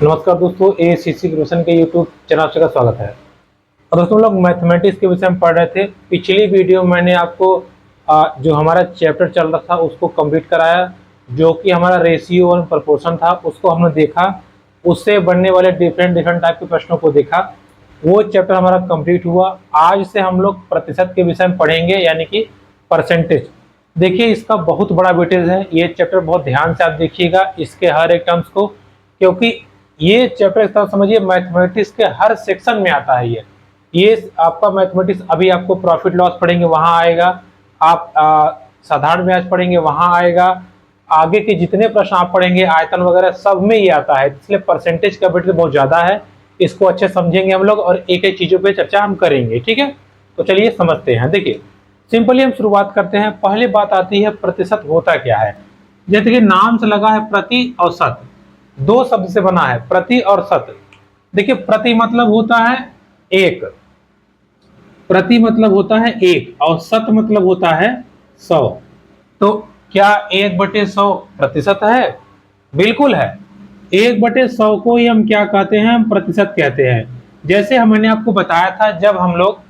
नमस्कार दोस्तों, ACC graduation के यूट्यूब चैनल का स्वागत है। और दोस्तों, लोग मैथमेटिक्स के विषय में पढ़ रहे थे। पिछली वीडियो मैंने आपको जो हमारा चैप्टर चल रहा था उसको कंप्लीट कराया, जो कि हमारा रेशियो और प्रोपोर्शन था, उसको हमने देखा। उससे बनने वाले डिफरेंट टाइप के प्रश्नों को देखा। वो चैप्टर हमारा कंप्लीट हुआ। आज से हम लोग प्रतिशत के विषय में पढ़ेंगे, यानी कि परसेंटेज। देखिए, इसका बहुत बड़ा वेटेज है। ये चैप्टर बहुत ध्यान से आप देखिएगा, इसके हर एक टर्म्स को, क्योंकि ये चैप्टर इस तरह समझिए मैथमेटिक्स के हर सेक्शन में आता है। ये आपका मैथमेटिक्स, अभी आपको प्रॉफिट लॉस पढ़ेंगे वहां आएगा, आप साधारण ब्याज पढ़ेंगे वहां आएगा, आगे के जितने प्रश्न आप पढ़ेंगे आयतन वगैरह सब में ये आता है। इसलिए परसेंटेज का वेटेज बहुत ज्यादा है। इसको अच्छे समझेंगे हम लोग और एक एक चीजों पे चर्चा हम करेंगे। ठीक है, तो चलिए समझते हैं। देखिए, सिंपली हम शुरुआत करते हैं। पहली बात आती है प्रतिशत होता क्या है। जैसे कि नाम से लगा है प्रति और शत, दो शब्द से बना है, प्रति और शत। देखिए, प्रति मतलब होता है एक, प्रति मतलब होता है एक, और शत मतलब होता है 100। तो क्या 1/100 प्रतिशत है? बिल्कुल है। 1/100 को ही हम क्या कहते हैं? हम प्रतिशत कहते हैं। जैसे मैंने आपको बताया था, जब हम लोग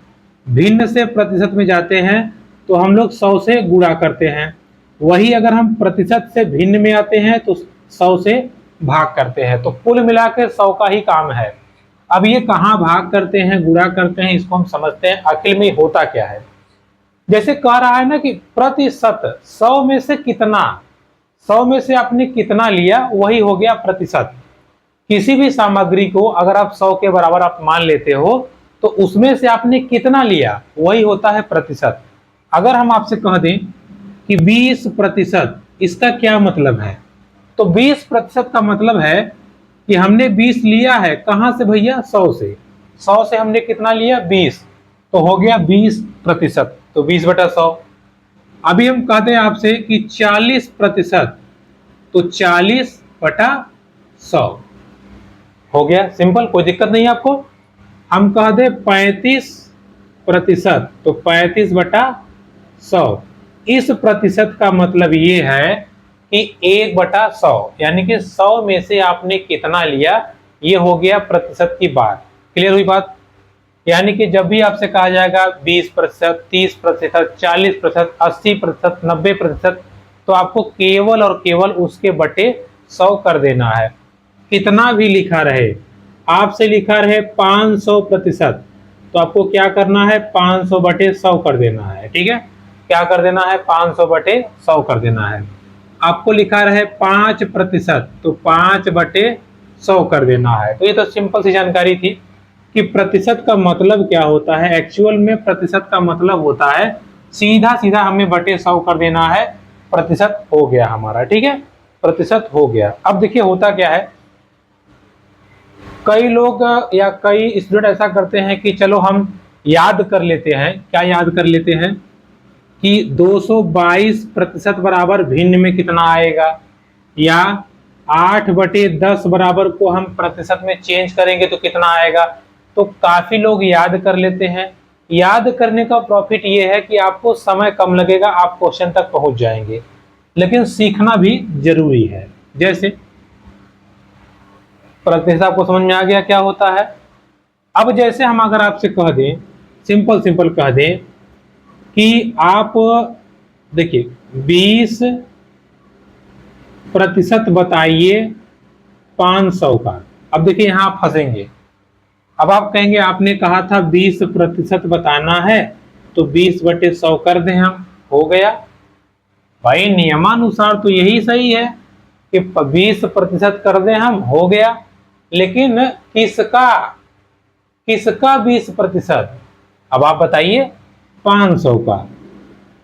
भिन्न से प्रतिशत में जाते हैं तो हम लोग 100 से गुणा करते हैं। वही अगर हम प्रतिशत से भिन्न में आते हैं तो 100 से भाग करते हैं। तो कुल मिला के 100 का ही काम है। अब ये कहाँ भाग करते हैं, गुणा करते हैं, इसको हम समझते हैं आखिर में होता क्या है। जैसे कह रहा है ना कि प्रतिशत, 100 में से कितना, 100 में से आपने कितना लिया वही हो गया प्रतिशत। किसी भी सामग्री को अगर आप 100 के बराबर आप मान लेते हो तो उसमें से आपने कितना लिया वही होता है प्रतिशत। अगर हम आपसे कह दें कि 20%, इसका क्या मतलब है? तो 20% का मतलब है कि हमने 20 लिया है। कहां से भैया? 100 से। 100 से हमने कितना लिया? 20, तो हो गया 20%। तो 20/100। अभी हम कहते हैं आपसे कि 40%, तो 40/100 हो गया। सिंपल, कोई दिक्कत नहीं है आपको। हम कह दे 35%, तो 35/100। इस प्रतिशत का मतलब ये है कि 1/100, यानी कि 100 में से आपने कितना लिया, ये हो गया प्रतिशत की बात। क्लियर हुई बात? यानी कि जब भी आपसे कहा जाएगा 20%, 30%, 40%, 80%, 90%, तो आपको केवल और केवल उसके बटे 100 कर देना है। कितना भी लिखा रहे, आपसे लिखा रहे 500%, तो आपको क्या करना है? 500/100 कर देना है। ठीक है, क्या कर देना है? 500/100 कर देना है। आपको लिखा रहे 5%, तो 5/100 कर देना है। तो ये तो सिंपल सी जानकारी थी कि प्रतिशत का मतलब क्या होता है। एक्चुअल में प्रतिशत का मतलब होता है सीधा सीधा हमें बटे 100 कर देना है, प्रतिशत हो गया हमारा। ठीक है, प्रतिशत हो गया। अब देखिए होता क्या है, कई लोग या कई स्टूडेंट ऐसा करते हैं कि चलो हम याद कर लेते हैं। क्या याद कर लेते हैं कि 222% बराबर भिन्न में कितना आएगा, या 8/10 बराबर को हम प्रतिशत में चेंज करेंगे तो कितना आएगा। तो काफी लोग याद कर लेते हैं। याद करने का प्रॉफिट ये है कि आपको समय कम लगेगा, आप क्वेश्चन तक पहुंच जाएंगे। लेकिन सीखना भी जरूरी है। जैसे प्रतिशत आपको समझ में आ गया क्या होता है। अब जैसे हम अगर आपसे कह दें, सिंपल कह दें कि आप देखिए 20% बताइए 500 का। अब देखिए यहां आप फंसेंगे। अब आप कहेंगे आपने कहा था 20% बताना है, तो 20/100 कर दें हम, हो गया। भाई नियमानुसार तो यही सही है कि 20% कर दें हम, हो गया। लेकिन किसका 20%? अब आप बताइए 500 का,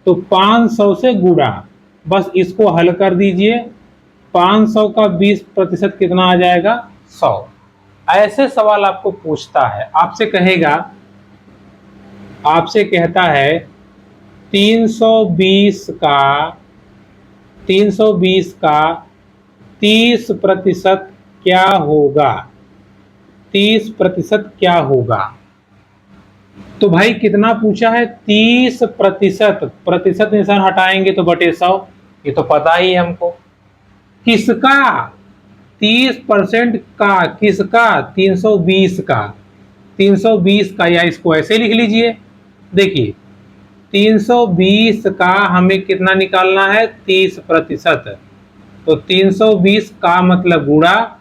तो 500 से गुणा, बस इसको हल कर दीजिए। 500 का 20% कितना आ जाएगा? 100। ऐसे सवाल आपको पूछता है, आपसे कहेगा, आपसे कहता है 320 का 30% क्या होगा? 30% क्या होगा? तो भाई कितना पूछा है? 30%। प्रतिशत निशान हटाएंगे तो बटे 100, ये तो पता ही है हमको। किसका? 30% का, किसका? 320 का, 320 का, या इसको ऐसे लिख लीजिए। देखिए 320 का हमें कितना निकालना है? 30%। तो 320 का मतलब गुणा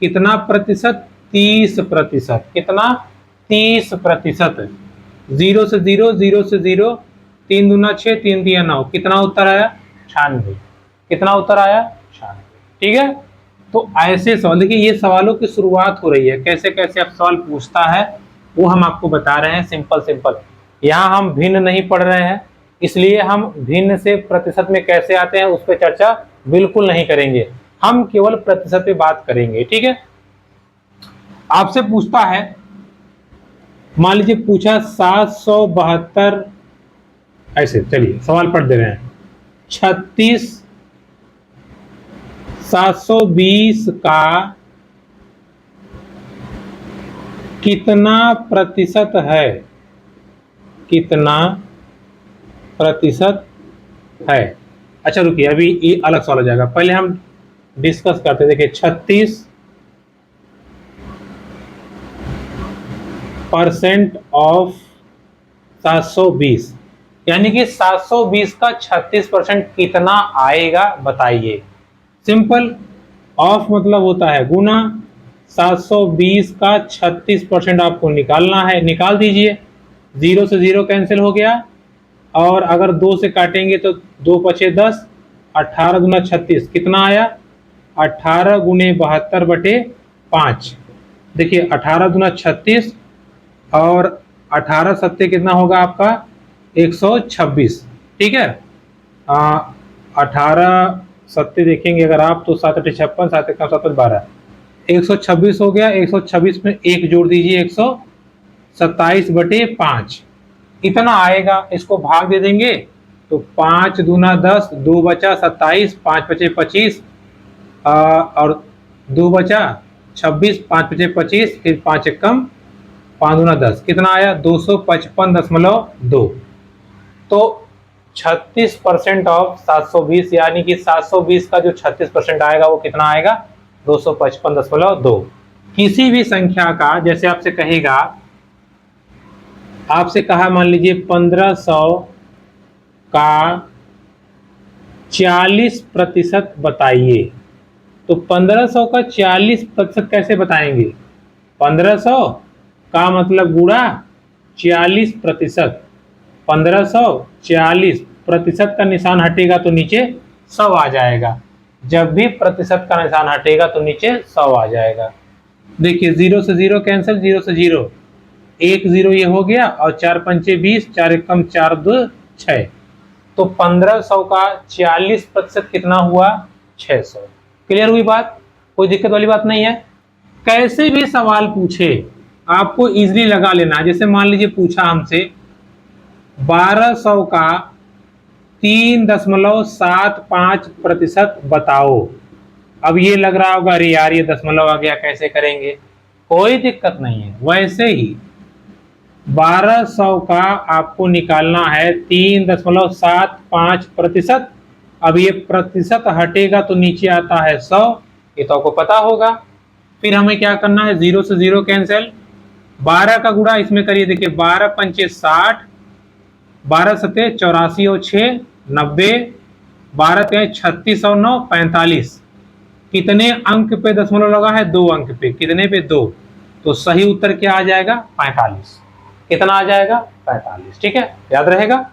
कितना प्रतिशत? 30%। कितना? 30%। 0 से 0, 0 से 0, 3 दूना 6, 3 दिया 9, कितना उत्तर आया? 96। कितना उत्तर आया? 96। ठीक है। तो ऐसे सवाल, देखिए ये सवालों की शुरुआत हो रही है, कैसे कैसे आप सवाल पूछता है वो हम आपको बता रहे हैं, सिंपल सिंपल। यहाँ हम भिन्न नहीं पढ़ रहे हैं, इसलिए हम भिन्न से प्रतिशत में कैसे आते हैं उस पर चर्चा बिल्कुल नहीं करेंगे, हम केवल प्रतिशत पे बात करेंगे। ठीक है। आपसे पूछता है, मान लीजिए पूछा 772, ऐसे चलिए सवाल पढ़ दे रहे हैं। 720 का कितना प्रतिशत है? कितना प्रतिशत है? अच्छा रुकिए, अभी ये अलग सवाल हो जाएगा, पहले हम डिस्कस करते हैं। देखिए 36% ऑफ 720, यानी कि 720 का 36% कितना आएगा बताइए। सिंपल, ऑफ मतलब होता है गुना, 720 का 36% आपको निकालना है, निकाल दीजिए। 0 से 0 कैंसिल हो गया, और अगर 2 से काटेंगे तो 2 पचे 10, 18 गुना 36 कितना आया? 18 गुने 72/5। देखिए 18 गुना 36 और 18 सत्ते कितना होगा आपका? 126। ठीक है। 18 सत्ते देखेंगे अगर आप तो 7 8 56, 7 1 7 12, 126 हो गया। 126 में 1 जोड़ दीजिए, 127/5 इतना आएगा। इसको भाग दे देंगे तो 5 दूना 10, 2 बचा 27, 5 बचे 25, और 2 बचा 26, 5 बचे 25, फिर 5 एक कम, 5 दूना 10, कितना आया? 255.2। तो 36% ऑफ 720, यानी कि 720 का जो 36% आएगा वो कितना आएगा? 255.2। किसी भी संख्या का, जैसे आपसे कहेगा, आपसे कहा मान लीजिए 1500 का 40% बताइए, तो 1500 का 40% कैसे बताएंगे? 1500 का मतलब गुणा 40%। 1540% का निशान हटेगा तो नीचे 100 आ जाएगा। जब भी प्रतिशत का निशान हटेगा तो नीचे 100 आ जाएगा। देखिए 0 से 0 कैंसिल, 0 से 0, 1 0 ये हो गया, और 4 पंचे 20, 4 एक कम 4 2 6। तो 1500 का 40% कितना हुआ? 600। क्लियर हुई बात? कोई दिक्कत वाली बात नहीं है। कैसे भी सवाल पूछे आपको इजीली लगा लेना। जैसे मान लीजिए पूछा हमसे 1200 का 3.75% बताओ। अब ये लग रहा होगा अरे यार ये दशमलव आ गया, कैसे करेंगे? कोई दिक्कत नहीं है। वैसे ही 1200 का आपको निकालना है 3.75%। अब ये प्रतिशत हटेगा तो नीचे आता है 100, ये तो आपको पता होगा। फिर हमें क्या करना है? 0 से 0 कैंसिल, 12 का गुणा इसमें करिए। देखिए 12 पंचे 60, 12 सत्ते 84 और 6 90, 12 ते 36 और 9 45। कितने अंक पे दशमलव लगा है? 2 अंक पे। कितने पे? 2। तो सही उत्तर क्या आ जाएगा? 45। कितना आ जाएगा? 45। ठीक है, याद रहेगा।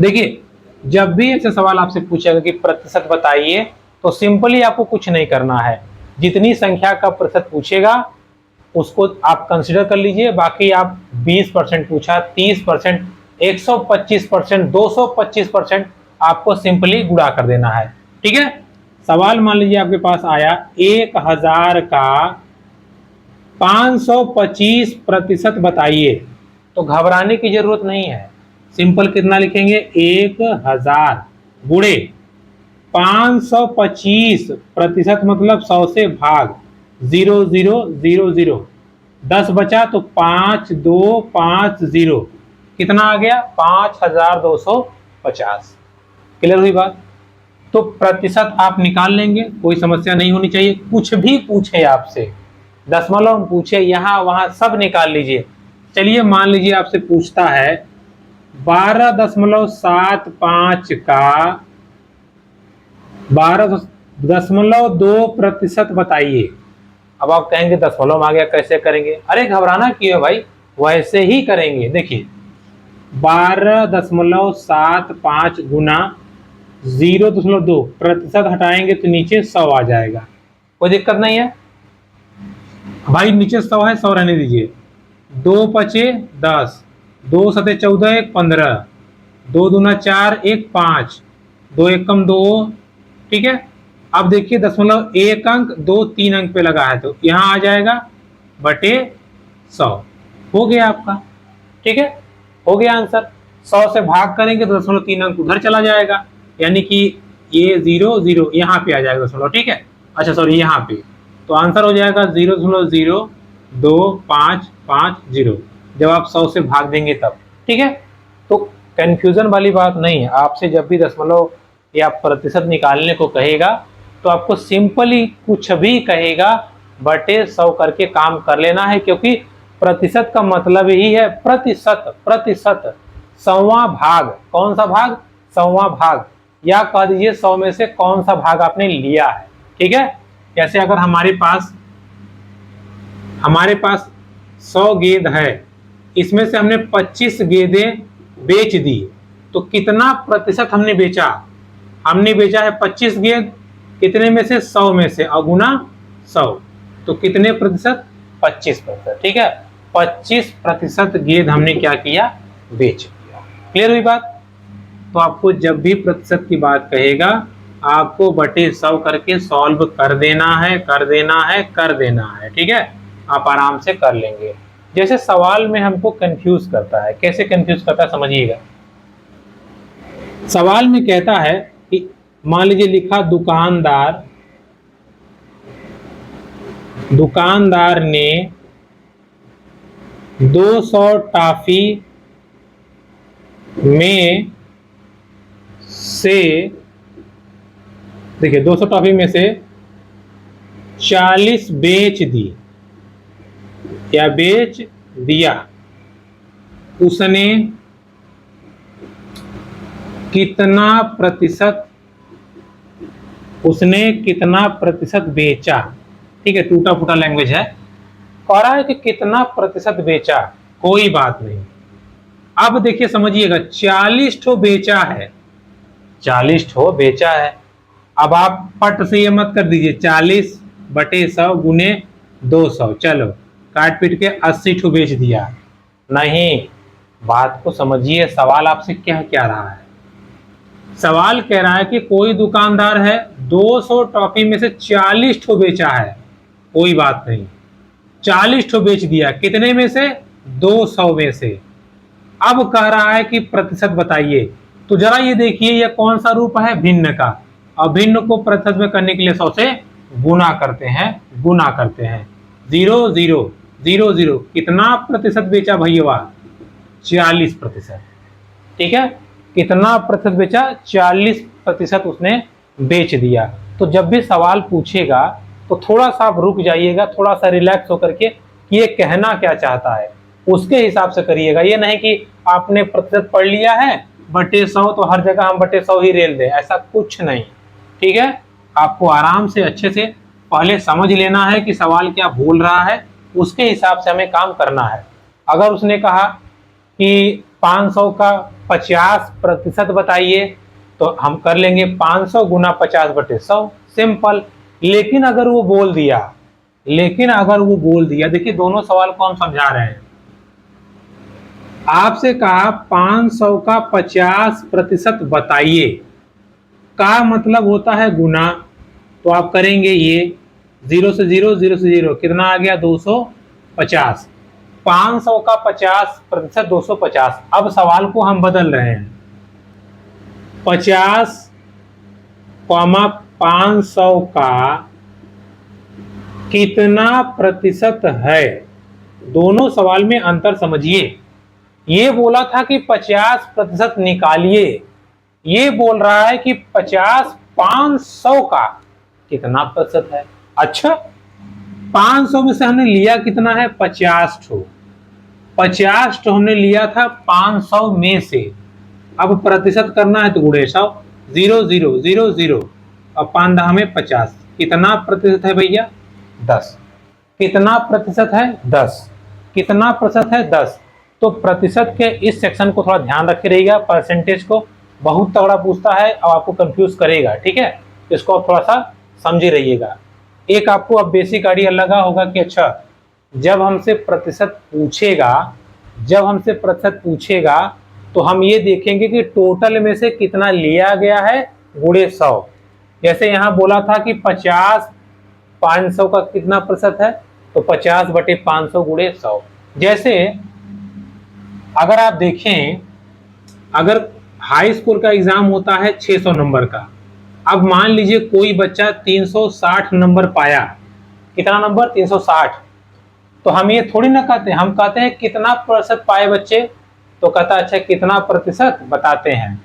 देखिए जब भी ऐसे सवाल आपसे पूछेगा कि प्रतिशत बताइए, तो सिंपली आपको कुछ नहीं करना है। जितनी संख्या का प्रतिशत पूछेगा उसको आप कंसिडर कर लीजिए। बाकी आप 20% पूछा, 30%, 125%, 225%, आपको सिंपली गुणा कर देना है। ठीक है। सवाल मान लीजिए आपके पास आया 1000 का 525% बताइए, तो घबराने की जरूरत नहीं है। सिंपल कितना लिखेंगे? 1000 गुणे 525% मतलब 100 से भाग 0000, 10 बचा तो 5250, कितना आ गया? 5250। क्लियर हुई बात? तो प्रतिशत आप निकाल लेंगे, कोई समस्या नहीं होनी चाहिए। कुछ भी पूछे आपसे, दशमलव पूछे, यहाँ वहां सब निकाल लीजिए। चलिए मान लीजिए आपसे पूछता है 12.75 का 12.2% बताइए। अब आप कहेंगे दशमलव आ गया, कैसे करेंगे? अरे घबराना क्यों है भाई, वैसे ही करेंगे। देखिए 12.75 गुना 0.2, प्रतिशत हटाएंगे तो नीचे 100 आ जाएगा, कोई दिक्कत नहीं है भाई। नीचे 100 है, 100 रहने दीजिए। 2 पचे 10, 2 सते 14, 1 15, 2 दूना 4, 1 5, 2 एकम 2, ठीक है। अब देखिए दशमलव 1 अंक 2 3 अंक पे लगा है, तो यहां आ जाएगा बटे 100, हो गया आपका, ठीक है, हो गया आंसर। 100 से भाग करेंगे तो 0.3 अंक उधर चला जाएगा, यानी कि ये 0 0 यहाँ पे आ जाएगा दशमलव, ठीक है। अच्छा सॉरी, यहाँ पे, तो आंसर हो जाएगा 0.02550 जब आप 100 से भाग देंगे तब, ठीक है। तो कंफ्यूजन वाली बात नहीं है। आपसे जब भी दशमलव या प्रतिशत निकालने को कहेगा तो आपको सिंपली कुछ भी कहेगा बटे 100 करके काम कर लेना है, क्योंकि प्रतिशत का मतलब ही है प्रतिशत, प्रतिशत, 100वां भाग। कौन सा भाग? 100वां भाग, या कह दीजिए 100 में से कौन सा भाग आपने लिया है, ठीक है। जैसे अगर हमारे पास 100 गेंद है, इसमें से हमने 25 गेंदें बेच दी, तो कितना प्रतिशत हमने बेचा? हमने बेचा है 25 गेंद, कितने में से? 100 में से, और गुना 100, तो कितने प्रतिशत? 25%, ठीक है। 25% गेंद हमने क्या किया? बेच दिया। क्लियर हुई बात? तो आपको जब भी प्रतिशत की बात कहेगा, आपको बटे 100 करके सॉल्व कर देना है, कर देना है, कर देना है, ठीक है। आप आराम से कर लेंगे। जैसे सवाल में हमको कंफ्यूज करता है, कैसे कंफ्यूज करता है समझिएगा। सवाल में कहता है कि मान लीजिए लिखा दुकानदार ने 200 टॉफी में से, देखिए 200 टॉफी में से 40 बेच दी या बेच दिया, उसने कितना प्रतिशत बेचा? ठीक है, टूटा फूटा लैंग्वेज है, कह रहा है कि कितना प्रतिशत बेचा, कोई बात नहीं। अब देखिए समझिएगा, 40 ठो बेचा है, 40 ठो बेचा है। अब आप पट से ये मत कर दीजिए 40 बटे 100 गुने 200, चलो काट पीट के 80 ठो बेच दिया, नहीं। बात को समझिए, सवाल आपसे क्या कह रहा है। सवाल कह रहा है कि कोई दुकानदार है, 200 टॉफी में से 40 ठो बेचा है, कोई बात नहीं, 40 ठो बेच दिया, कितने में से? 200 में से। अब कह रहा है कि प्रतिशत बताइए। तो जरा ये देखिए, ये कौन सा रूप है? भिन्न का। और भिन्न को प्रतिशत में करने के लिए 100 से गुना करते हैं, 0 0 0 0, कितना प्रतिशत बेचा भैया? 40%, ठीक है। कितना प्रतिशत बेचा? 40% उसने बेच दिया। तो जब भी सवाल पूछेगा तो थोड़ा सा आप रुक जाइएगा, थोड़ा सा रिलैक्स होकर के कि ये कहना क्या चाहता है, उसके हिसाब से करिएगा। ये नहीं कि आपने प्रतिशत पढ़ लिया है बटे 100 तो हर जगह हम बटे 100 ही रेल दें, ऐसा कुछ नहीं, ठीक है। आपको आराम से अच्छे से पहले समझ लेना है कि सवाल क्या बोल रहा है, उसके हिसाब से हमें काम करना है। अगर उसने कहा कि 500 का 50% बताइए, तो हम कर लेंगे 500 गुना 50 बटे 100, सिंपल। लेकिन अगर वो बोल दिया, देखिए दोनों सवाल को हम समझा रहे हैं। आपसे कहा 500 का 50% बताइए, का मतलब होता है गुना, तो आप करेंगे ये 0 से 0 0 से 0, कितना आ गया? 250। 500 का 50% 250। अब सवाल को हम बदल रहे हैं, 50,500 का कितना प्रतिशत है? दोनों सवाल में अंतर समझिए। ये बोला था कि 50% निकालिए, ये बोल रहा है कि 50 500 का कितना प्रतिशत है। अच्छा, 500 में से हमने लिया कितना है, 50 ठो। 50 ठो हमने लिया था 500 में से। अब प्रतिशत करना है तो गुणे 100, 0 0 0 0 और 5 दहा में 50। कितना प्रतिशत है भैया, 10। कितना प्रतिशत है, 10। कितना प्रतिशत है, 10। तो प्रतिशत के इस सेक्शन को थोड़ा ध्यान रखे रहिएगा, परसेंटेज को बहुत तगड़ा पूछता है और आपको कंफ्यूज करेगा, ठीक है। इसको आप थोड़ा सा समझे रहिएगा। एक आपको अब बेसिक आइडिया लगा होगा कि अच्छा, जब हमसे प्रतिशत पूछेगा तो हम ये देखेंगे कि टोटल में से कितना लिया गया है गुणे 100। जैसे यहाँ बोला था कि 50 500 का कितना प्रतिशत है, तो 50 बटे 500 गुणे 100। जैसे अगर आप देखें, अगर हाई स्कूल का एग्जाम होता है 600 नंबर का, अब मान लीजिए कोई बच्चा 360 नंबर पाया। कितना नंबर, 360। तो हम ये थोड़ी ना कहते हैं, हम कहते हैं कितना प्रतिशत पाए बच्चे, तो कहता अच्छा कितना प्रतिशत बताते हैं।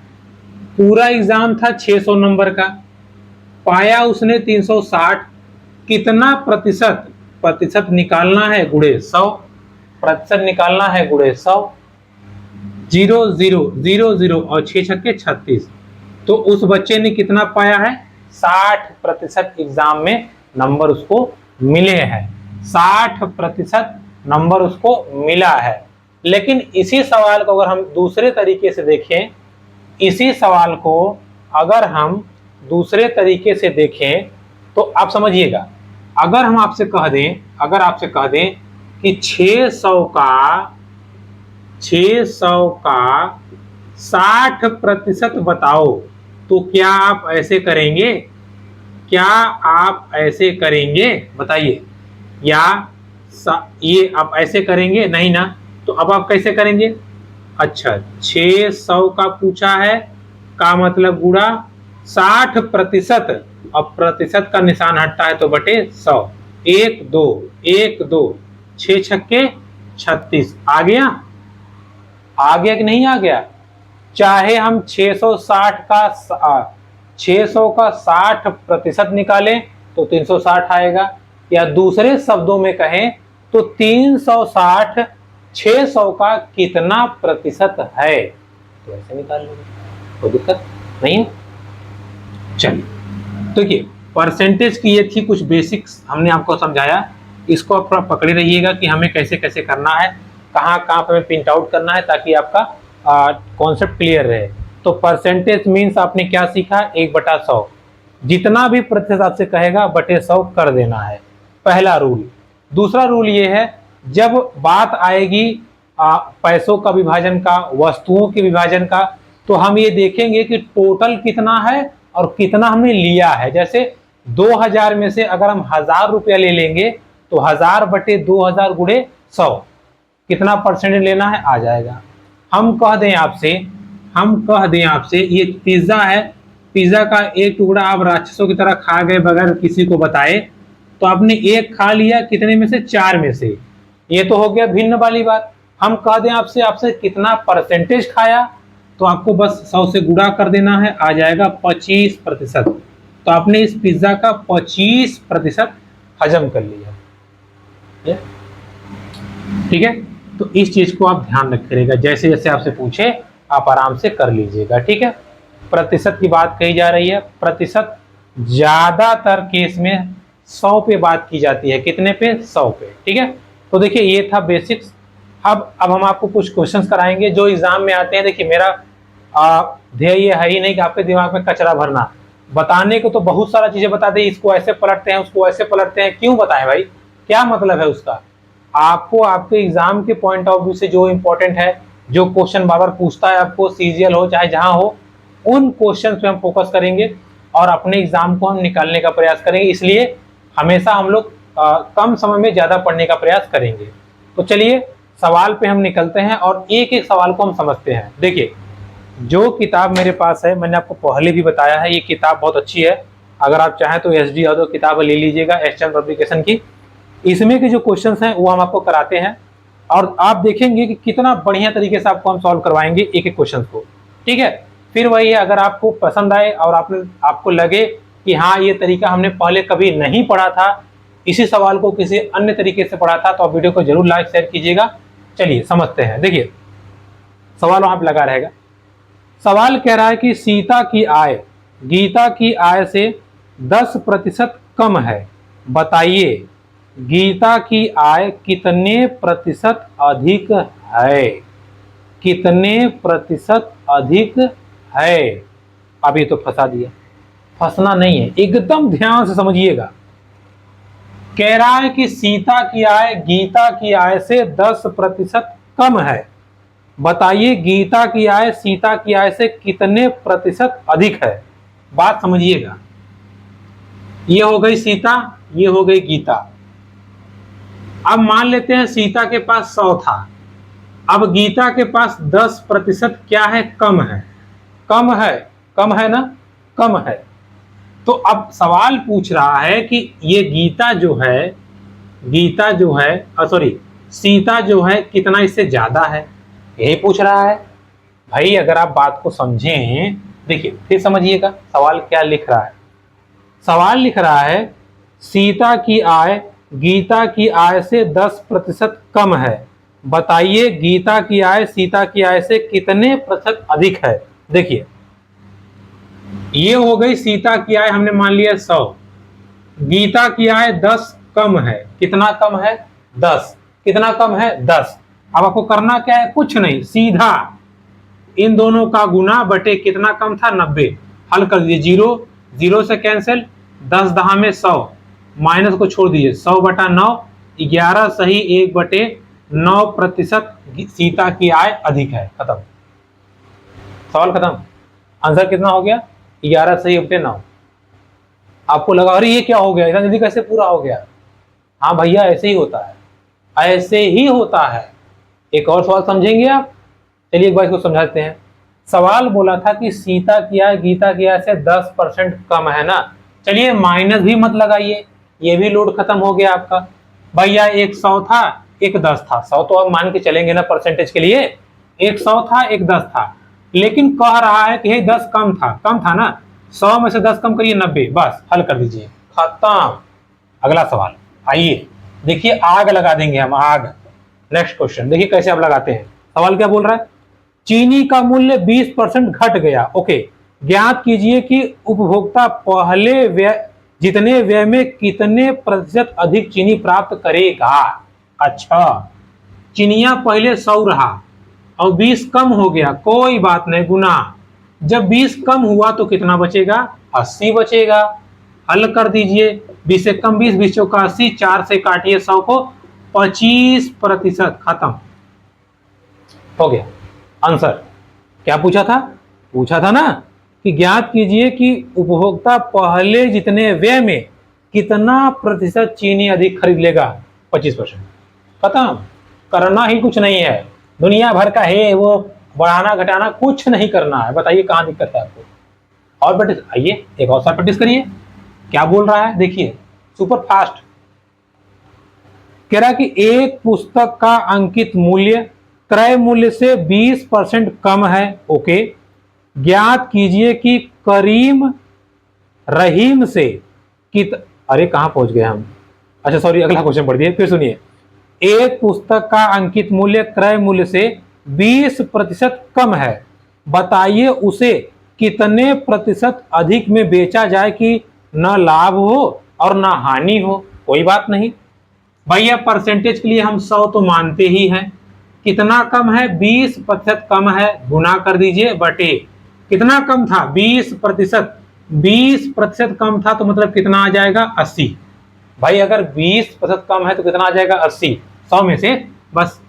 पूरा एग्जाम था 600 नंबर का, पाया उसने 360, कितना प्रतिशत, प्रतिशत निकालना है गुणे 100, प्रतिशत निकालना है गुणे 100। 0 0 0 0 और 6 छक्के 36। तो उस बच्चे ने कितना पाया है, 60% एग्जाम में नंबर उसको मिले हैं, 60% नंबर उसको मिला है। लेकिन इसी सवाल को अगर हम दूसरे तरीके से देखें, इसी सवाल को अगर हम दूसरे तरीके से देखें तो आप समझिएगा, अगर हम आपसे कह दें, अगर आपसे कह दें कि 600 का 60% बताओ, तो क्या आप ऐसे करेंगे, क्या आप ऐसे करेंगे बताइए, या ये आप ऐसे करेंगे नहीं ना, तो अब आप कैसे करेंगे। अच्छा, 600 का पूछा है, का मतलब गुणा 60%, अब प्रतिशत का निशान हटता है तो बटे 100। 1 2 1 2 6 छक्के 36। आ गया, आ गया कि नहीं आ गया। चाहे हम 660 का 60% निकालें तो 360 आएगा, या दूसरे शब्दों में कहें तो 360 600 का कितना प्रतिशत है, तो ऐसे निकाल लेंगे, कोई दिक्कत नहीं है। चलिए, तो ये परसेंटेज की ये थी कुछ बेसिक्स हमने आपको समझाया। इसको आप थोड़ा पकड़े रहिएगा कि हमें कैसे कैसे करना है, कहाँ कहाँ पे हमें प्रिंट आउट करना है, ताकि आपका कॉन्सेप्ट क्लियर रहे। तो परसेंटेज मीन्स आपने क्या सीखा, 1/100, जितना भी प्रतिशत आपसे कहेगा बटे 100 कर देना है, पहला रूल। दूसरा रूल ये है, जब बात आएगी पैसों का विभाजन का, वस्तुओं के विभाजन का, तो हम ये देखेंगे कि टोटल कितना है और कितना हमने लिया है। जैसे 2000 में से अगर हम 1000 रुपया ले लेंगे तो 1000 बटे 2000 गुणे 100, कितना परसेंटेज लेना है आ जाएगा। हम कह दें आपसे ये पिज्जा है, पिज्जा का एक टुकड़ा आप राक्षसों की तरह खा गए बगैर किसी को बताए, तो आपने एक खा लिया, कितने में से, 4 में से। ये तो हो गया भिन्न वाली बात। हम कह दें आपसे कितना परसेंटेज खाया, तो आपको बस 100 से गुणा कर देना है, आ जाएगा 25%। तो आपने इस पिज्जा का 25% हजम कर लिया, ठीक है। तो इस चीज को आप ध्यान रखे रहेगा, जैसे जैसे आपसे पूछे आप आराम से कर लीजिएगा, ठीक है। प्रतिशत की बात कही जा रही है, प्रतिशत ज्यादातर केस में 100 पे बात की जाती है, कितने पे, 100 पे, ठीक है। तो देखिए ये था बेसिक्स। अब हम आपको कुछ क्वेश्चंस कराएंगे जो एग्जाम में आते हैं। देखिए मेरा ध्येय ये है ही नहीं कि आपके दिमाग में कचरा भरना, बताने को तो बहुत सारा चीजें बता दें, इसको ऐसे पलटते हैं, उसको ऐसे पलटते हैं, क्यों बताएं भाई, क्या मतलब है उसका। आपको आपके एग्जाम के पॉइंट ऑफ व्यू से जो इंपॉर्टेंट है, जो क्वेश्चन बार बार पूछता है आपको, सीजीएल हो चाहे जहां हो, उन क्वेश्चन पे हम फोकस करेंगे और अपने एग्जाम को हम निकालने का प्रयास करेंगे। इसलिए हमेशा हम लोग कम समय में ज्यादा पढ़ने का प्रयास करेंगे। तो चलिए सवाल पे हम निकलते हैं और एक एक सवाल को हम समझते हैं। देखिए जो किताब मेरे पास है, मैंने आपको पहले भी बताया है, ये किताब बहुत अच्छी है। अगर आप चाहें तो एसडी यादव किताब ले लीजिएगा, एसचंद पब्लिकेशन की। इसमें के जो क्वेश्चंस हैं वो हम आपको कराते हैं और आप देखेंगे कि कितना बढ़िया तरीके से आपको हम सॉल्व करवाएंगे एक एक क्वेश्चन को, ठीक है। फिर वही है, अगर आपको पसंद आए और आपको लगे कि हाँ ये तरीका हमने पहले कभी नहीं पढ़ा था, इसी सवाल को किसी अन्य तरीके से पढ़ा था, तो आप वीडियो को जरूर लाइक शेयर कीजिएगा। चलिए समझते हैं। देखिए सवाल वहां पे लगा रहेगा। सवाल कह रहा है कि सीता की आय गीता की आय से 10% कम है, बताइए गीता की आय कितने प्रतिशत अधिक है, कितने प्रतिशत अधिक है। अब ये तो फंसा दिया, फंसना नहीं है, एकदम ध्यान से समझिएगा। कह रहा है कि सीता की आय गीता की आय से 10% कम है, बताइए गीता की आय सीता की आय से कितने प्रतिशत अधिक है। बात समझिएगा, ये हो गई सीता, ये हो गई गीता। अब मान लेते हैं सीता के पास 100 था, अब गीता के पास 10% क्या है, कम है। कम है, कम है ना, कम है। तो अब सवाल पूछ रहा है कि ये गीता जो है सॉरी सीता जो है कितना इससे ज्यादा है, यही पूछ रहा है। भाई अगर आप बात को समझें, देखिए फिर समझिएगा सवाल क्या लिख रहा है। सवाल लिख रहा है सीता की आय गीता की आय से 10% कम है, बताइए गीता की आय सीता की आय से कितने प्रतिशत अधिक है। देखिए ये हो गई सीता की आय, हमने मान लिया 100, गीता की आय 10 कम है। कितना कम है, 10। कितना कम है, 10। अब आपको करना क्या है, कुछ नहीं, सीधा इन दोनों का गुना बटे कितना कम था, 90। हल कर दीजिए, 0 0 से कैंसिल, 10 दहा में 100, माइनस को छोड़ दीजिए, 100/9, 11 सही 1/9% सीता की आय अधिक है। खत्म, सवाल खत्म। आंसर कितना हो गया, 11 सही 1/9। आपको लगा अरे ये क्या हो गया, इतना जल्दी कैसे पूरा हो गया। हाँ भैया ऐसे ही होता है, ऐसे ही होता है। एक और सवाल समझेंगे आप, चलिए एक बार इसको समझाते हैं। सवाल बोला था कि सीता की आय गीता की आय से 10% कम है ना, चलिए माइनस भी मत लगाइए, ये भी लोड खत्म हो गया आपका। भैया एक 100 था एक 10 था, 100 तो अब मान के चलेंगे ना परसेंटेज के लिए, एक 100 था एक 10 था, लेकिन कह रहा है कि 10 कम था ना, 100 में से 10 कम करिए 90, बस हल कर दीजिए, खत्म। अगला सवाल आइए, देखिए आग लगा देंगे हम, आग। नेक्स्ट क्वेश्चन देखिए कैसे आप लगाते हैं। सवाल क्या बोल रहा है, चीनी का मूल्य 20% घट गया, ओके, ज्ञात कीजिए कि उपभोक्ता पहले व्यय जितने व्यय में कितने प्रतिशत अधिक चीनी प्राप्त करेगा। अच्छा, चीनिया पहले 100 रहा और 20 कम हो गया, कोई बात नहीं, गुना। जब 20 कम हुआ तो कितना बचेगा, 80 बचेगा। हल कर दीजिए, 20 से कम 20, 20 चौका 80, 4 से काटिए 100 को, 25%। खत्म हो गया आंसर। क्या पूछा था ना कि ज्ञात कीजिए कि उपभोक्ता पहले जितने व्यय में कितना प्रतिशत चीनी अधिक खरीद लेगा, 25%। खत्म, करना ही कुछ नहीं है, दुनिया भर का है वो, बढ़ाना घटाना कुछ नहीं करना है। बताइए कहां दिक्कत है आपको। और प्रैक्टिस, आइए एक और साथ प्रैक्टिस करिए। क्या बोल रहा है, देखिए सुपर फास्ट। कह रहा है कि एक पुस्तक का अंकित मूल्य क्रय मूल्य से 20% कम है, ओके, ज्ञात कीजिए कि रहीम से अरे कहां पहुंच गए हम, अच्छा सॉरी अगला क्वेश्चन पढ़ दिए, फिर सुनिए। एक पुस्तक का अंकित मूल्य क्रय मूल्य से 20% कम है, बताइए उसे कितने प्रतिशत अधिक में बेचा जाए कि न लाभ हो और न हानि हो। कोई बात नहीं भैया, परसेंटेज के लिए हम 100 तो मानते ही हैं। कितना कम है, 20% कम है, गुना कर दीजिए बटे कितना कम था, 20%। 20% कम था तो मतलब कितना आ जाएगा, 80। भाई अगर 20% कम है तो कितना आ जाएगा, 80। 100 में से बस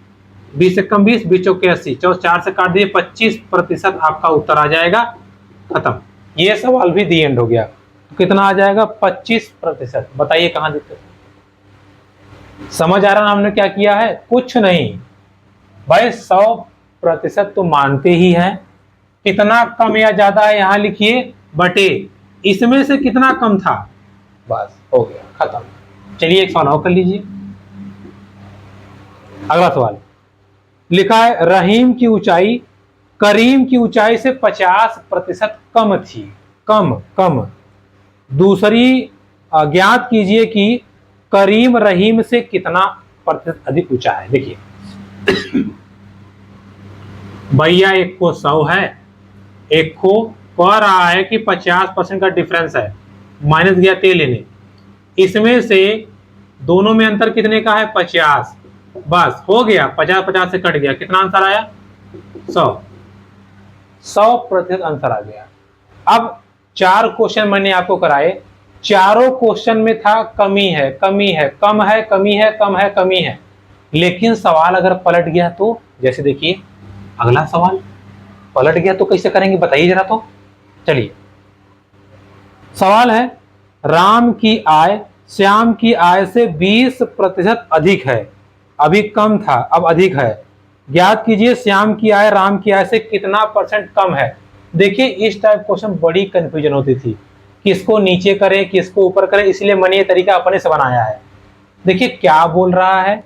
20 से कम 20, 20 चौके 80, 4 से काट दिए, 25% आपका उत्तर आ जाएगा। खत्म, ये सवाल भी दी एंड हो गया। तो कितना आ जाएगा, 25%। बताइए कहां दिक्कत, समझ आ रहा ना हमने क्या किया है, कुछ नहीं भाई, 100% तो मानते ही हैं, कितना कम या ज्यादा है यहां लिखिए बटे इसमें से कितना कम था, बस हो गया खत्म। चलिए एक सवाल और कर लीजिए। अगला सवाल लिखा है, रहीम की ऊंचाई करीम की ऊंचाई से 50% कम थी। कम कम। दूसरी, ज्ञात कीजिए कि करीम रहीम से कितना प्रतिशत अधिक ऊंचा है। देखिए भैया एक को 100 है, एक को कह रहा है कि 50% का डिफरेंस है, माइनस गया तेल लेने। इसमें से दोनों में अंतर कितने का है? 50। बस हो गया, 50-50 से कट गया, कितना आंसर आया? 100% आंसर आ गया। अब 4 क्वेश्चन मैंने आपको कराए, चारों क्वेश्चन में था कमी है, कमी है, कम है, कमी है, कम है, कमी है। लेकिन सवाल अगर पलट गया तो, जैसे देखिए अगला सवाल पलट गया तो कैसे करेंगे बताइए जरा। तो चलिए, सवाल है राम की आय श्याम की आय से 20% अधिक है। अभी कम था, अब अधिक है। ज्ञात कीजिए श्याम की आय राम की आय से कितना परसेंट कम है। देखिए इस टाइप क्वेश्चन बड़ी कंफ्यूजन होती थी, किसको नीचे करें किसको ऊपर करें, इसलिए मैंने ये तरीका अपने से बनाया है। देखिए क्या बोल रहा है,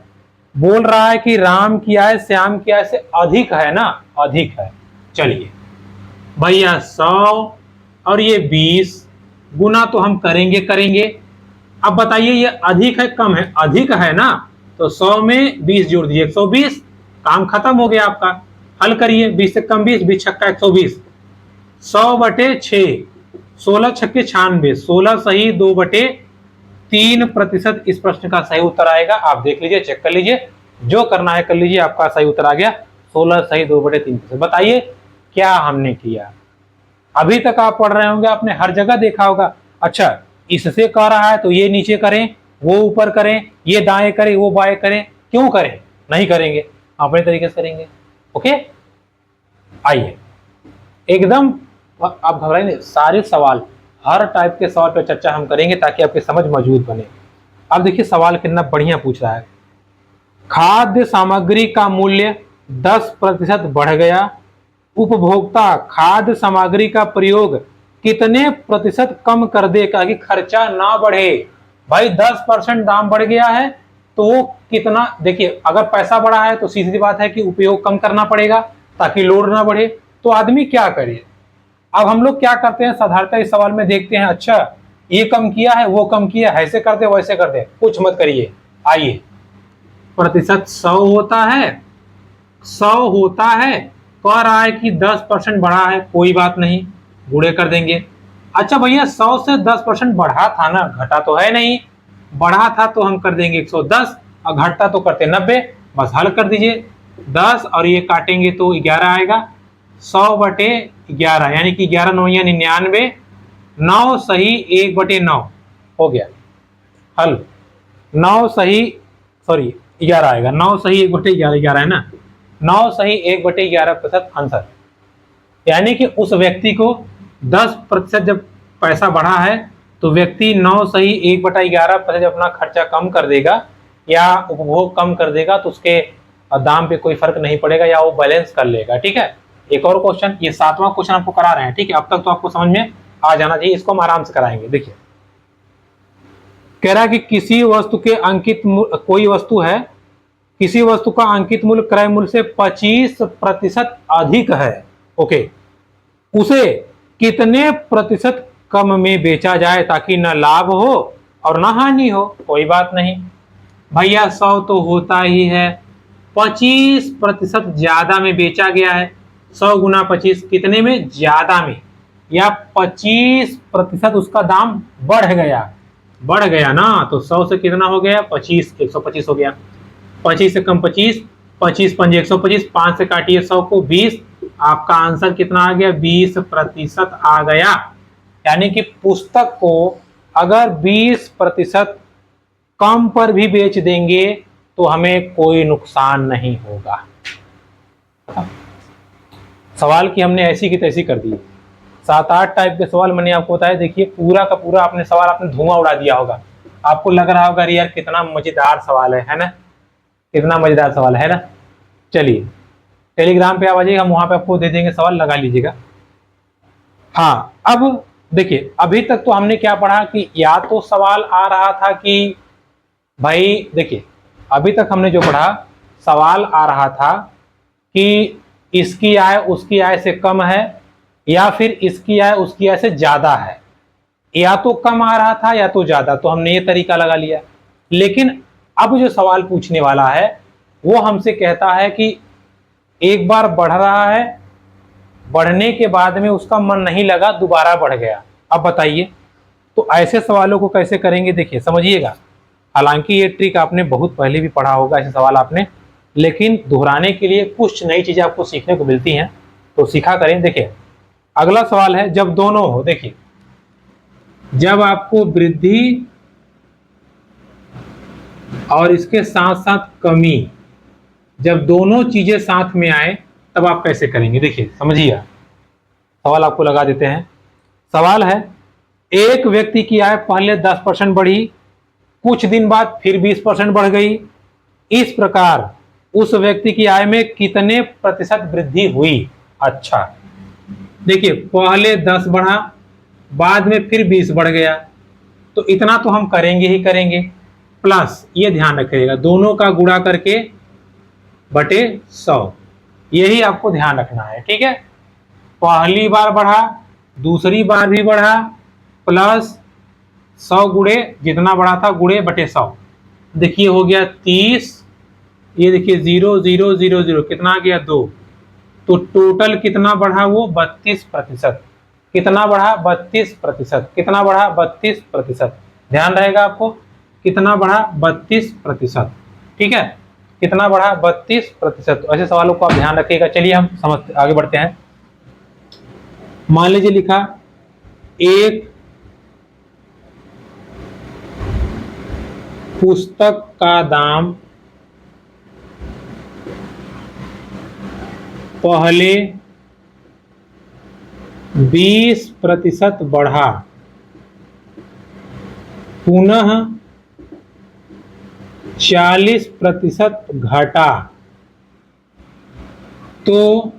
बोल रहा है कि राम की आय श्याम की आय से अधिक है ना, अधिक है। चलिए भैया 100 और ये 20 गुना तो हम करेंगे करेंगे। अब बताइए ये अधिक है कम है? अधिक है ना, तो 100 में 20 जोड़ दीजिए, 120। काम खत्म हो गया आपका। हल करिए, 20 से कम 20, 20 छक्का 120, 100/6, 16 छक्के 96, 16 सही 2/3%। इस प्रश्न का सही उत्तर आएगा। आप देख लीजिए, चेक कर लीजिए, जो करना है कर लीजिए, आपका सही उत्तर आ गया 16 सही 2/3%। बताइए क्या हमने किया। अभी तक आप पढ़ रहे होंगे, आपने हर जगह देखा होगा, अच्छा इससे कह रहा है तो ये नीचे करें, वो ऊपर करें, ये दाएं करें, वो बाएं करें। क्यों करें? नहीं करेंगे, अपने तरीके से करेंगे। ओके, आइए एकदम, आप घबराइए नहीं, सारे सवाल, हर टाइप के सवाल पर चर्चा हम करेंगे ताकि आपकी समझ मौजूद बने। अब देखिए सवाल कितना बढ़िया पूछ रहा है। खाद्य सामग्री का मूल्य 10% बढ़ गया, उपभोक्ता खाद्य सामग्री का प्रयोग कितने प्रतिशत कम कर दे ताकि खर्चा ना बढ़े। भाई 10% दाम बढ़ गया है तो कितना, देखिए अगर पैसा बढ़ा है तो सीधी बात है कि उपयोग कम करना पड़ेगा ताकि लोड ना बढ़े। तो आदमी क्या करे? अब हम लोग क्या करते हैं साधारणतः इस सवाल में देखते हैं, अच्छा ये कम किया है वो कम किया है, ऐसे करते वैसे करते, कुछ मत करिए। आइए, प्रतिशत 100 होता है, 100 होता है, कह रहा है कि 10% बढ़ा है, कोई बात नहीं, गुणे कर देंगे। अच्छा भैया 100 से 10% बढ़ा था ना, घटा तो है नहीं, बढ़ा था तो हम कर देंगे 110 और घटता तो करते 90। बस हल कर दीजिए, 10 और ये काटेंगे तो 11 आएगा, 100/11 यानी कि 11 9 99, 9 सही 1/9 हो गया हल। 9 सही, सॉरी 11 आएगा, 9 सही 1/11, 11 है ना, 9 सही 1/11% आंसर। यानी कि उस व्यक्ति को 10% जब पैसा बढ़ा है तो व्यक्ति 9 सही 1/11% जब अपना खर्चा कम कर देगा या उपभोग कम कर देगा तो उसके दाम पे कोई फर्क नहीं पड़ेगा या वो बैलेंस कर लेगा। ठीक है, एक और क्वेश्चन, ये 7वां क्वेश्चन आपको करा रहे हैं। ठीक है, अब तक तो आपको समझ में आ जाना चाहिए, इसको हम आराम से कराएंगे। देखिए कह रहा है कि किसी वस्तु के अंकित, कोई वस्तु है, किसी वस्तु का अंकित मूल्य क्रय मूल्य से 25% अधिक है। ओके, उसे कितने प्रतिशत कम में बेचा जाए ताकि न लाभ हो और न हानि हो। कोई बात नहीं भैया, 100 तो होता ही है, 25% ज्यादा में बेचा गया है। 100 गुना 25 कितने में? ज्यादा में, या 25% उसका दाम बढ़ गया, बढ़ गया ना, तो 100 से कितना हो गया? 25, 125 हो गया। 25 से कम 25, 25 पंजे 125, 5 से काटिए 100 को 20, आपका आंसर कितना आ गया? 20% आ गया। यानी कि पुस्तक को अगर 20% कम पर भी बेच देंगे तो हमें कोई नुकसान नहीं होगा। सवाल की हमने ऐसी की तैसी कर दी, 7-8 टाइप के सवाल मैंने आपको बताया। देखिए पूरा का पूरा आपने सवाल आपने धुआं उड़ा दिया होगा, आपको लग रहा होगा यार कितना मजेदार सवाल है ना, कितना मजेदार सवाल है ना। चलिए टेलीग्राम पे आ जाइए, हम वहां पे आपको दे देंगे सवाल, लगा लीजिएगा। हाँ अब देखिए अभी तक तो हमने क्या पढ़ा कि या तो सवाल आ रहा था कि भाई, देखिए अभी तक हमने जो पढ़ा सवाल आ रहा था कि इसकी आय उसकी आय से कम है या फिर इसकी आय उसकी आय से ज्यादा है, या तो कम आ रहा था या तो ज्यादा, तो हमने ये तरीका लगा लिया। लेकिन अब जो सवाल पूछने वाला है वो हमसे कहता है कि एक बार बढ़ रहा है, बढ़ने के बाद में उसका मन नहीं लगा, दोबारा बढ़ गया, अब बताइए। तो ऐसे सवालों को कैसे करेंगे, देखिए समझिएगा। हालांकि ये ट्रिक आपने बहुत पहले भी पढ़ा होगा, ऐसे सवाल आपने, लेकिन दोहराने के लिए कुछ नई चीजें आपको सीखने को मिलती हैं, तो सीखा करें। देखिए अगला सवाल है, जब दोनों हो, देखिए जब आपको वृद्धि और इसके साथ साथ कमी, जब दोनों चीजें साथ में आए तब आप कैसे करेंगे। देखिए समझिए, सवाल आपको लगा देते हैं। सवाल है, एक व्यक्ति की आय पहले 10% बढ़ी, कुछ दिन बाद फिर 20% बढ़ गई, इस प्रकार उस व्यक्ति की आय में कितने प्रतिशत वृद्धि हुई। अच्छा देखिए, पहले 10 बढ़ा, बाद में फिर 20 बढ़ गया, तो इतना तो हम करेंगे ही करेंगे, प्लस ये ध्यान रखिएगा दोनों का गुणा करके बटे 100, यही आपको ध्यान रखना है, ठीक है। पहली बार बढ़ा, दूसरी बार भी बढ़ा, प्लस 100 गुणे जितना बढ़ा था गुणे बटे 100। देखिए हो गया 30, ये देखिए 0 0 0 0, कितना आ गया 2, तो टोटल कितना बढ़ा वो 32%। कितना बढ़ा 32%, कितना बढ़ा 32%, ध्यान रहेगा आपको, कितना बढ़ा 32%, ठीक है, कितना बढ़ा 32%। ऐसे सवालों को आप ध्यान रखिएगा। चलिए हम समझ आगे बढ़ते हैं। मान लीजिए लिखा, एक पुस्तक का दाम पहले 20% बढ़ा, पुनः 40% घटा, तो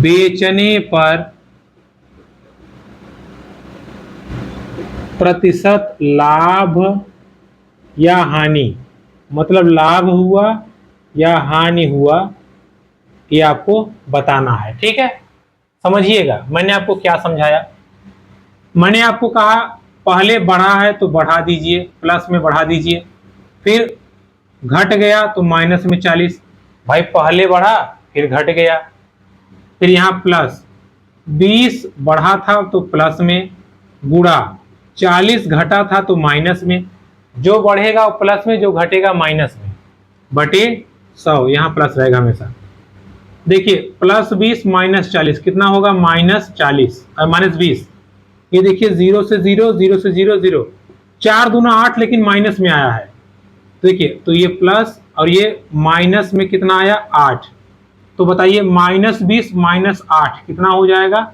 बेचने पर प्रतिशत लाभ या हानि, मतलब लाभ हुआ या हानि हुआ, ये आपको बताना है, ठीक है। समझिएगा मैंने आपको क्या समझाया। मैंने आपको कहा पहले बढ़ा है तो बढ़ा दीजिए, प्लस में बढ़ा दीजिए, फिर घट गया तो माइनस में 40। भाई पहले बढ़ा फिर घट गया, फिर यहाँ प्लस 20 बढ़ा था तो प्लस में, गुणा 40 घटा था तो माइनस में, जो बढ़ेगा वो प्लस में, जो घटेगा माइनस में, बटे 100, यहाँ प्लस रहेगा हमेशा। देखिए प्लस 20 माइनस 40 कितना होगा, -40 और -20। ये देखिए 0 से 0 0 से 0 0, 4 दूना 8, लेकिन माइनस में आया है। देखिए तो ये प्लस और ये माइनस में कितना आया 8, तो बताइए -20 -8 कितना हो जाएगा,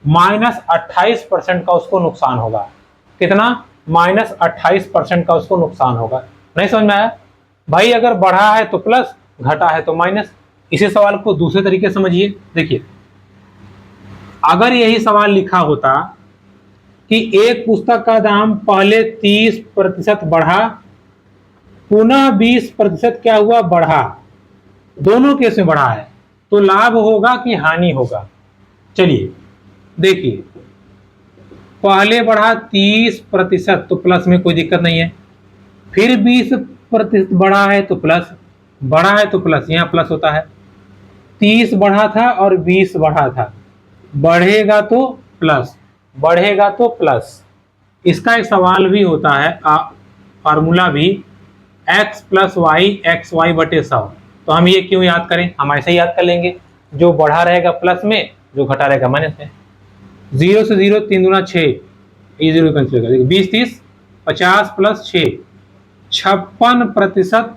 -28% का उसको नुकसान होगा। कितना, -28% का उसको नुकसान होगा। नहीं समझ में आया भाई, अगर बढ़ा है तो प्लस, घटा है तो माइनस। इसी सवाल को दूसरे तरीके से समझिए। देखिए अगर यही सवाल लिखा होता कि एक पुस्तक का दाम पहले 30% बढ़ा, पुनः 20% क्या हुआ, बढ़ा, दोनों केस में बढ़ा है, तो लाभ होगा कि हानि होगा। चलिए देखिए, पहले बढ़ा 30% तो प्लस में कोई दिक्कत नहीं है, फिर 20% बढ़ा है तो प्लस, बढ़ा है तो प्लस, यहाँ प्लस होता है। 30 बढ़ा था और 20 बढ़ा था, बढ़ेगा तो प्लस, बढ़ेगा तो प्लस। इसका एक सवाल भी होता है, फार्मूला भी, x + y xy बटे 100। तो हम ये क्यों याद करें, हम ऐसे ही याद कर लेंगे, जो बढ़ा रहेगा प्लस में, जो घटा रहेगा माइनस में। 0 से 0 3 दूना 6, ये 0 कैंसिल कर, 20 30 50 + 6, 56%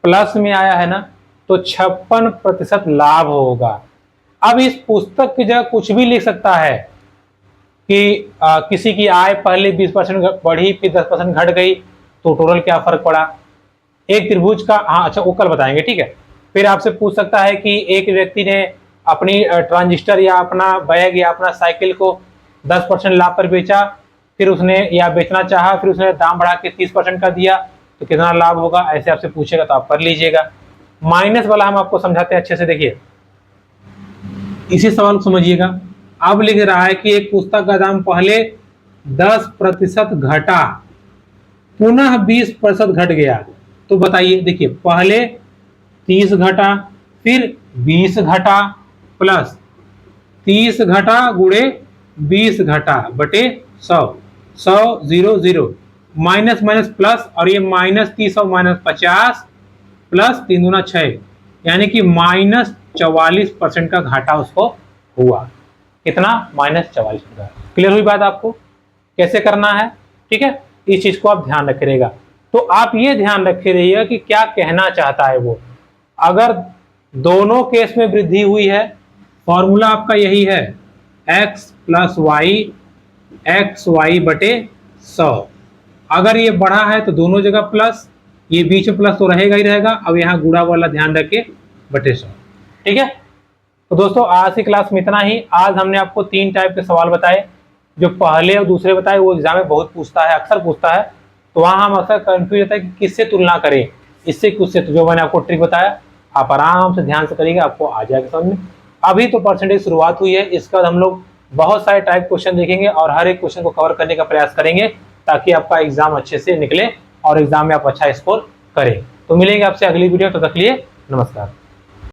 प्लस में आया है ना, तो 56% लाभ होगा। अब इस पुस्तक की जगह कुछ भी लिख सकता है कि किसी की आय पहले 20% बढ़ी, फिर 10% घट गई, तो टोटल क्या फर्क पड़ा। एक त्रिभुज का, हाँ अच्छा वो कल बताएंगे, ठीक है। फिर आपसे पूछ सकता है कि एक व्यक्ति ने अपनी ट्रांजिस्टर या अपना बैग या अपना साइकिल को 10% लाभ पर बेचा, फिर उसने या बेचना चाहा, फिर उसने दाम बढ़ा के 30% का दिया, तो कितना लाभ होगा, ऐसे आपसे पूछेगा तो आप कर लीजिएगा। माइनस वाला हम आपको समझाते हैं अच्छे से, देखिए इसी सवाल को समझिएगा। अब लिख रहा है कि एक पुस्तक का दाम पहले 10% घटा, पुनः 20% घट गया। तो बताइए, देखिए पहले 30 घटा, फिर 20 घटा, प्लस 30 घटा गुणे 20 घटा बटे 100, 100 0 0, माइनस माइनस प्लस, और ये -30 और -50 प्लस 3 दूना 6, यानी कि -44% का घाटा उसको हुआ। कितना? -44%। क्लियर हुई बात आपको कैसे करना है? ठीक है, इस चीज को आप ध्यान रखे रहेगा। तो आप ये ध्यान रखे रहिएगा कि क्या कहना चाहता है वो। अगर दोनों केस में वृद्धि हुई है, फॉर्मूला आपका यही है, x plus Y X Y बटे 100। अगर ये बढ़ा है तो दोनों जगह प्लस, ये बीच में प्लस तो रहेगा ही रहेगा। अब यहाँ गुणा वाला ध्यान रखे, बटे 100। ठीक है, तो दोस्तों आज की क्लास में इतना ही। आज हमने आपको 3 टाइप के सवाल बताए, जो पहले और दूसरे बताए वो एग्जाम में बहुत पूछता है, अक्सर पूछता है। तो वहाँ हम अक्सर कंफ्यूज होता है कि किससे तुलना करें, इससे किससे। तो जो मैंने आपको ट्रिक बताया आप आराम से ध्यान से करिएगा, आपको आ जाएगा समझ में। अभी तो परसेंटेज शुरुआत हुई है, इसके बाद हम लोग बहुत सारे टाइप क्वेश्चन देखेंगे और हर एक क्वेश्चन को कवर करने का प्रयास करेंगे, ताकि आपका एग्जाम अच्छे से निकले और एग्जाम में आप अच्छा स्कोर करें। तो मिलेंगे आपसे अगली वीडियो, तो तक के लिए नमस्कार।